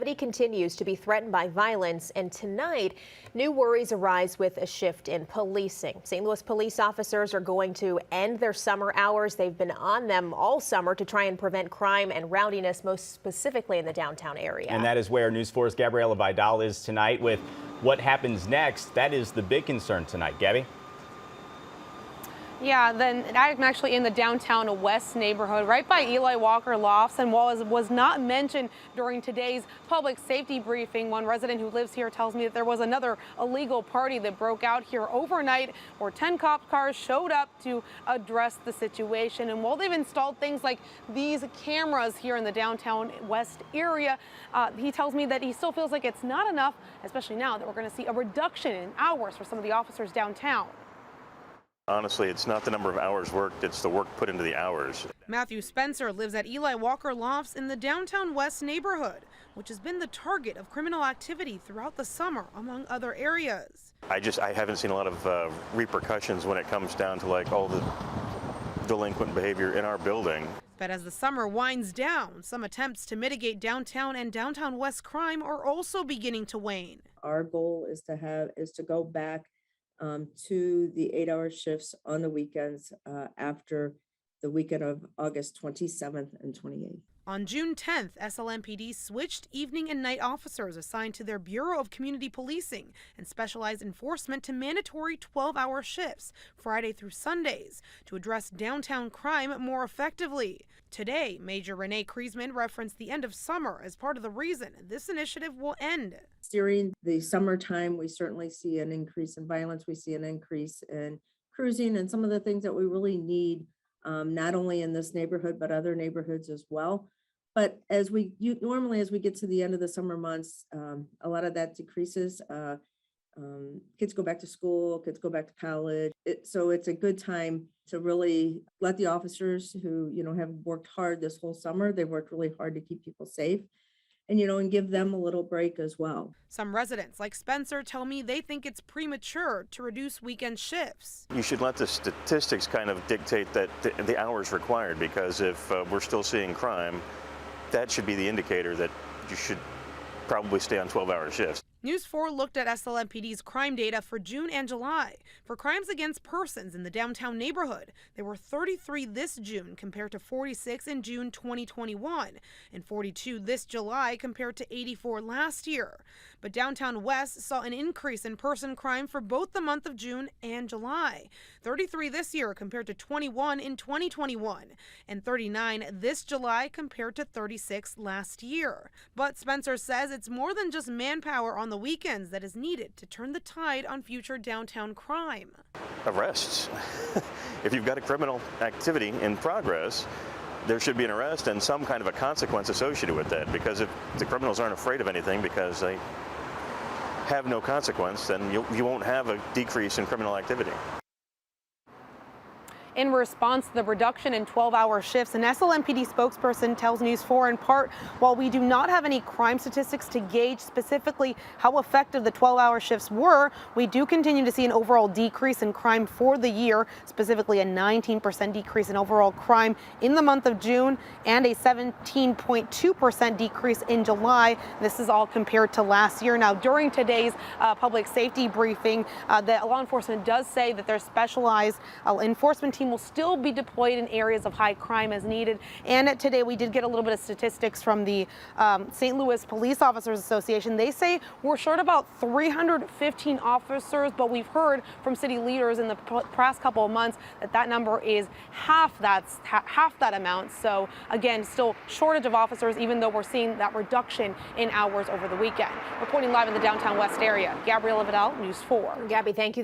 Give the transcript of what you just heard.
He continues to be threatened by violence, and tonight, new worries arise with a shift in policing. St. Louis police officers are going to end their summer hours. They've been on them all summer to try and prevent crime and rowdiness, most specifically in the downtown area. And that is where News 4's Gabriela Vidal is tonight with what happens next. That is the big concern tonight. Gabby? Yeah, then I'm actually in the downtown West neighborhood, right by Eli Walker Lofts, and while it was not mentioned during today's public safety briefing, one resident who lives here tells me that there was another illegal party that broke out here overnight where 10 cop cars showed up to address the situation. And while they've installed things like these cameras here in the downtown West area, he tells me that he still feels like it's not enough, especially now that we're going to see a reduction in hours for some of the officers downtown. Honestly, it's not the number of hours worked, it's the work put into the hours. Matthew Spencer lives at Eli Walker Lofts in the downtown West neighborhood, which has been the target of criminal activity throughout the summer, among other areas. I haven't seen a lot of repercussions when it comes down to like all the delinquent behavior in our building. But as the summer winds down, some attempts to mitigate downtown and downtown West crime are also beginning to wane. Our goal is to go back to the 8-hour shifts on the weekends after the weekend of August 27th and 28th. On June 10th, SLMPD switched evening and night officers assigned to their Bureau of Community Policing and Specialized Enforcement to mandatory 12-hour shifts, Friday through Sundays, to address downtown crime more effectively. Today, Major Renee Kriesman referenced the end of summer as part of the reason this initiative will end. During the summertime, we certainly see an increase in violence. We see an increase in cruising and some of the things that we really need, not only in this neighborhood, but other neighborhoods as well. But normally, as we get to the end of the summer months, a lot of that decreases. Kids go back to school, kids go back to college. So it's a good time to really let the officers who, have worked hard this whole summer, they've worked really hard to keep people safe, and give them a little break as well. Some residents like Spencer tell me they think it's premature to reduce weekend shifts. You should let the statistics kind of dictate that the hours required, because if we're still seeing crime, that should be the indicator that you should probably stay on 12-hour shifts. News 4 looked at SLMPD's crime data for June and July. For crimes against persons in the downtown neighborhood, there were 33 this June compared to 46 in June 2021, and 42 this July compared to 84 last year. But downtown West saw an increase in person crime for both the month of June and July. 33 this year compared to 21 in 2021, and 39 this July compared to 36 last year. But Spencer says it's more than just manpower on the weekends that is needed to turn the tide on future downtown crime. Arrests. If you've got a criminal activity in progress, there should be an arrest and some kind of a consequence associated with that, because if the criminals aren't afraid of anything because they have no consequence, then you won't have a decrease in criminal activity. In response to the reduction in 12-hour shifts, an SLMPD spokesperson tells News 4 in part, while we do not have any crime statistics to gauge specifically how effective the 12-hour shifts were, we do continue to see an overall decrease in crime for the year, specifically a 19% decrease in overall crime in the month of June and a 17.2% decrease in July. This is all compared to last year. Now, during today's public safety briefing, the law enforcement does say that their specialized enforcement team will still be deployed in areas of high crime as needed. And today we did get a little bit of statistics from the St. Louis Police Officers Association. They say we're short about 315 officers, but we've heard from city leaders in the past couple of months that that number is half that amount. So again, still shortage of officers, even though we're seeing that reduction in hours over the weekend. Reporting live in the downtown West area, Gabriela Vidal, News 4. Gabby, thank you.